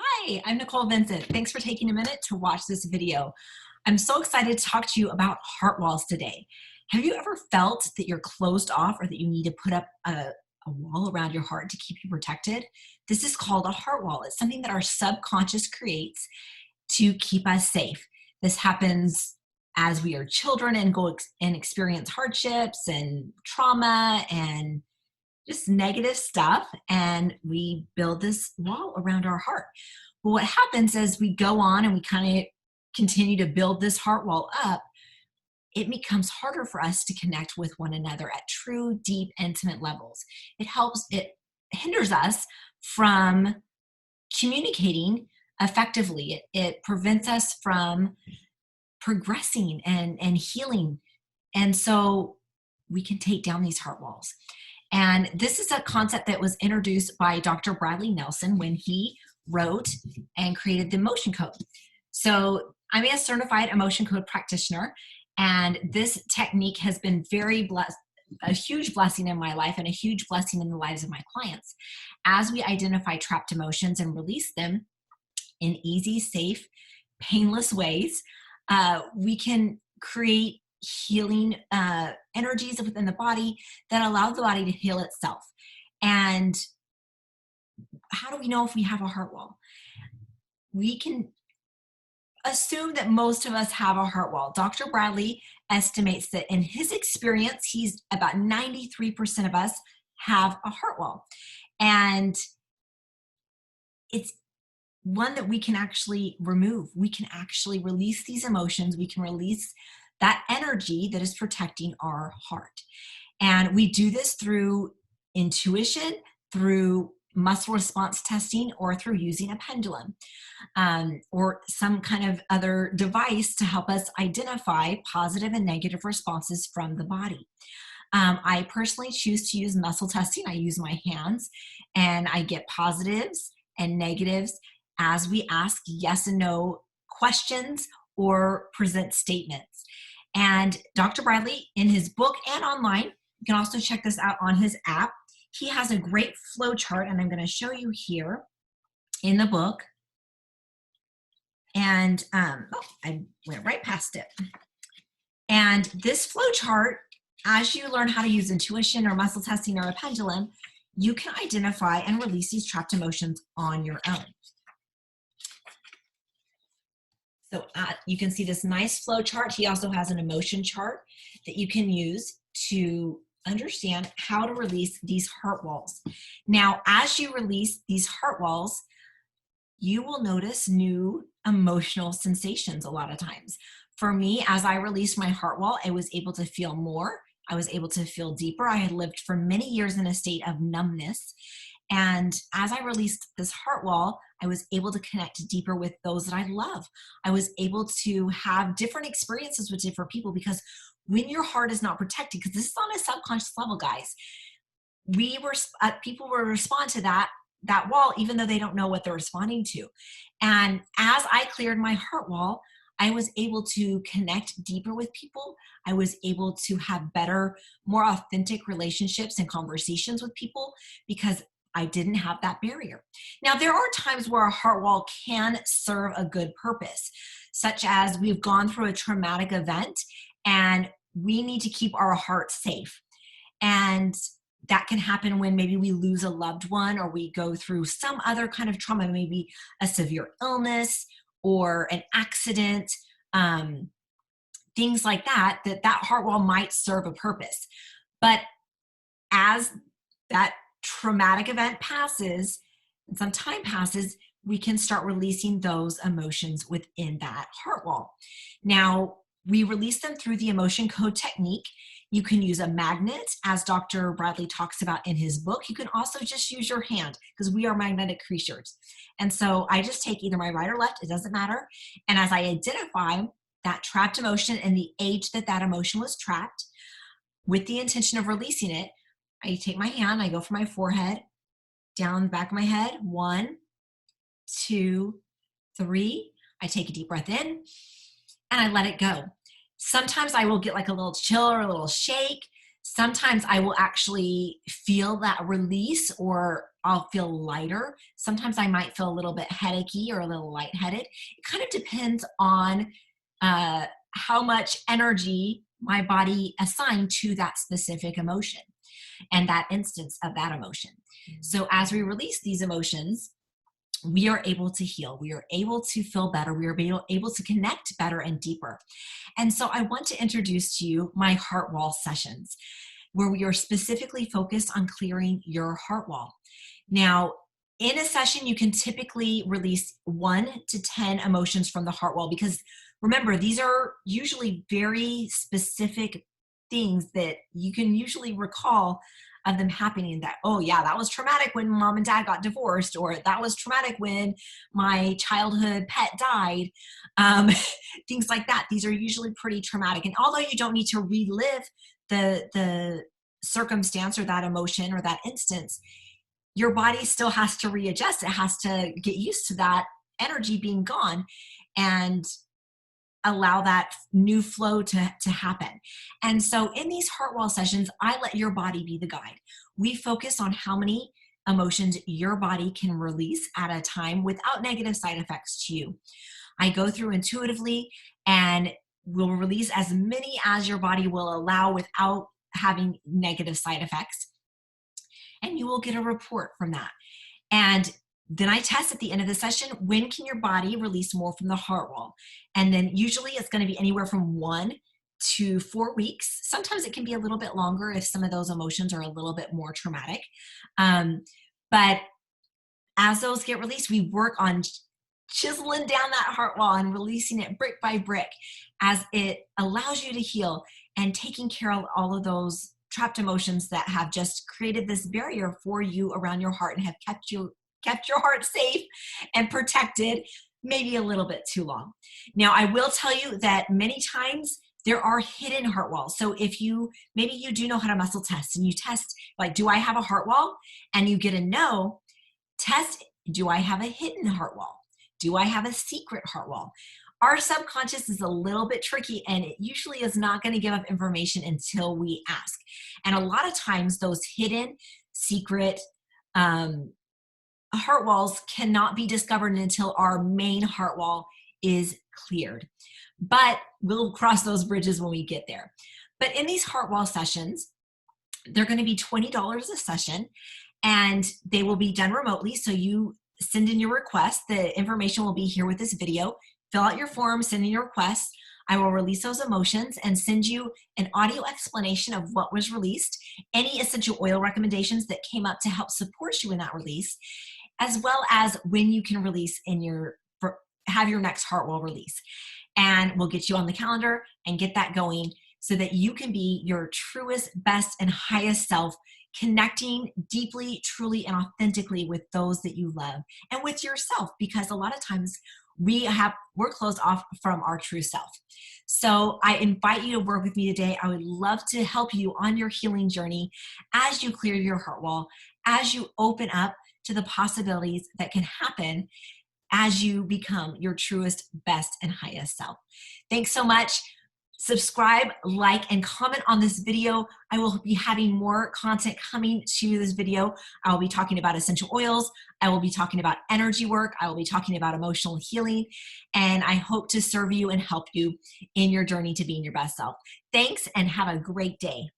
Hi, I'm Nicole Vincent. Thanks for taking a minute to watch this video. I'm so excited to talk to you about heart walls today. Have you ever felt that you're closed off or that you need to put up a wall around your heart to keep you protected? This is called a heart wall. It's something that our subconscious creates to keep us safe. This happens as we are children and and experience hardships and trauma and just negative stuff, and we build this wall around our heart. But what happens as we go on and we kind of continue to build this heart wall up, it becomes harder for us to connect with one another at true, deep, intimate levels. It hinders us from communicating effectively. It prevents us from progressing and healing. And so we can take down these heart walls. And this is a concept that was introduced by Dr. Bradley Nelson when he wrote and created the emotion code. So I'm a certified emotion code practitioner, and this technique has been a huge blessing in my life and a huge blessing in the lives of my clients. As we identify trapped emotions and release them in easy, safe, painless ways, we can create healing energies within the body that allow the body to heal itself. And how do we know if we have a heart wall? We can assume that most of us have a heart wall. Dr. Bradley estimates that in his experience, he's about 93% of us have a heart wall. And it's one that we can actually remove. We can actually release these emotions. We can release that energy that is protecting our heart. And we do this through intuition, through muscle response testing, or through using a pendulum, or some kind of other device to help us identify positive and negative responses from the body. I personally choose to use muscle testing. I use my hands and I get positives and negatives as we ask yes and no questions or present statements. And Dr. Bradley, in his book and online, you can also check this out on his app. He has a great flow chart, and I'm going to show you here in the book. And I went right past it. And this flow chart, as you learn how to use intuition or muscle testing or a pendulum, you can identify and release these trapped emotions on your own. So you can see this nice flow chart. He also has an emotion chart that you can use to understand how to release these heart walls. Now, as you release these heart walls, you will notice new emotional sensations a lot of times. For me, as I released my heart wall, I was able to feel more. I was able to feel deeper. I had lived for many years in a state of numbness. And as I released this heart wall, I was able to connect deeper with those that I love. I was able to have different experiences with different people, because when your heart is not protected, because this is on a subconscious level, guys, people will respond to that wall even though they don't know what they're responding to. And as I cleared my heart wall, I was able to connect deeper with people. I was able to have better, more authentic relationships and conversations with people because I didn't have that barrier. Now, there are times where a heart wall can serve a good purpose, such as we've gone through a traumatic event and we need to keep our heart safe. And that can happen when maybe we lose a loved one or we go through some other kind of trauma, maybe a severe illness or an accident, things like that heart wall might serve a purpose. But as that traumatic event passes and some time passes, we can start releasing those emotions within that heart wall. Now, we release them through the emotion code technique. You can use a magnet, as Dr. Bradley talks about in his book. You can also just use your hand, because we are magnetic creatures. And so I just take either my right or left, it doesn't matter. And as I identify that trapped emotion and the age that emotion was trapped, with the intention of releasing it, I take my hand, I go from my forehead, down the back of my head, 1, 2, 3. I take a deep breath in, and I let it go. Sometimes I will get like a little chill or a little shake. Sometimes I will actually feel that release, or I'll feel lighter. Sometimes I might feel a little bit headachy or a little lightheaded. It kind of depends on how much energy my body assigned to that specific emotion and that instance of that emotion. So as we release these emotions, we are able to heal. We are able to feel better. We are able to connect better and deeper. And so I want to introduce to you my heart wall sessions, where we are specifically focused on clearing your heart wall. Now, in a session, you can typically release 1 to 10 emotions from the heart wall, because remember, these are usually very specific things that you can usually recall of them happening, that, oh yeah, that was traumatic when mom and dad got divorced, or that was traumatic when my childhood pet died. Things like that. These are usually pretty traumatic. And although you don't need to relive the circumstance or that emotion or that instance, your body still has to readjust. It has to get used to that energy being gone and allow that new flow to happen. And so in these heart wall sessions, I let your body be the guide. We focus on how many emotions your body can release at a time without negative side effects to you. I go through intuitively and will release as many as your body will allow without having negative side effects. And you will get a report from that. And then I test at the end of the session, when can your body release more from the heart wall? And then usually it's going to be anywhere from 1 to 4 weeks. Sometimes it can be a little bit longer if some of those emotions are a little bit more traumatic. But as those get released, we work on chiseling down that heart wall and releasing it brick by brick as it allows you to heal and taking care of all of those trapped emotions that have just created this barrier for you around your heart and have kept your heart safe and protected maybe a little bit too long. Now, I will tell you that many times there are hidden heart walls. So if maybe you do know how to muscle test, and you test, like, do I have a heart wall? And you get a no, test, do I have a hidden heart wall? Do I have a secret heart wall? Our subconscious is a little bit tricky, and it usually is not going to give up information until we ask. And a lot of times those hidden, secret heart walls cannot be discovered until our main heart wall is cleared. But we'll cross those bridges when we get there. But in these heart wall sessions, they're going to be $20 a session, and they will be done remotely. So you send in your request. The information will be here with this video. Fill out your form, send in your request. I will release those emotions and send you an audio explanation of what was released, any essential oil recommendations that came up to help support you in that release, as well as when you can release have your next heart wall release. And we'll get you on the calendar and get that going so that you can be your truest, best, and highest self, connecting deeply, truly, and authentically with those that you love and with yourself, because a lot of times we're closed off from our true self. So I invite you to work with me today. I would love to help you on your healing journey as you clear your heart wall, as you open up to the possibilities that can happen as you become your truest, best, and highest self. Thanks so much. Subscribe, like, and comment on this video. I will be having more content coming to this video. I will be talking about essential oils. I will be talking about energy work. I will be talking about emotional healing. And I hope to serve you and help you in your journey to being your best self. Thanks, and have a great day.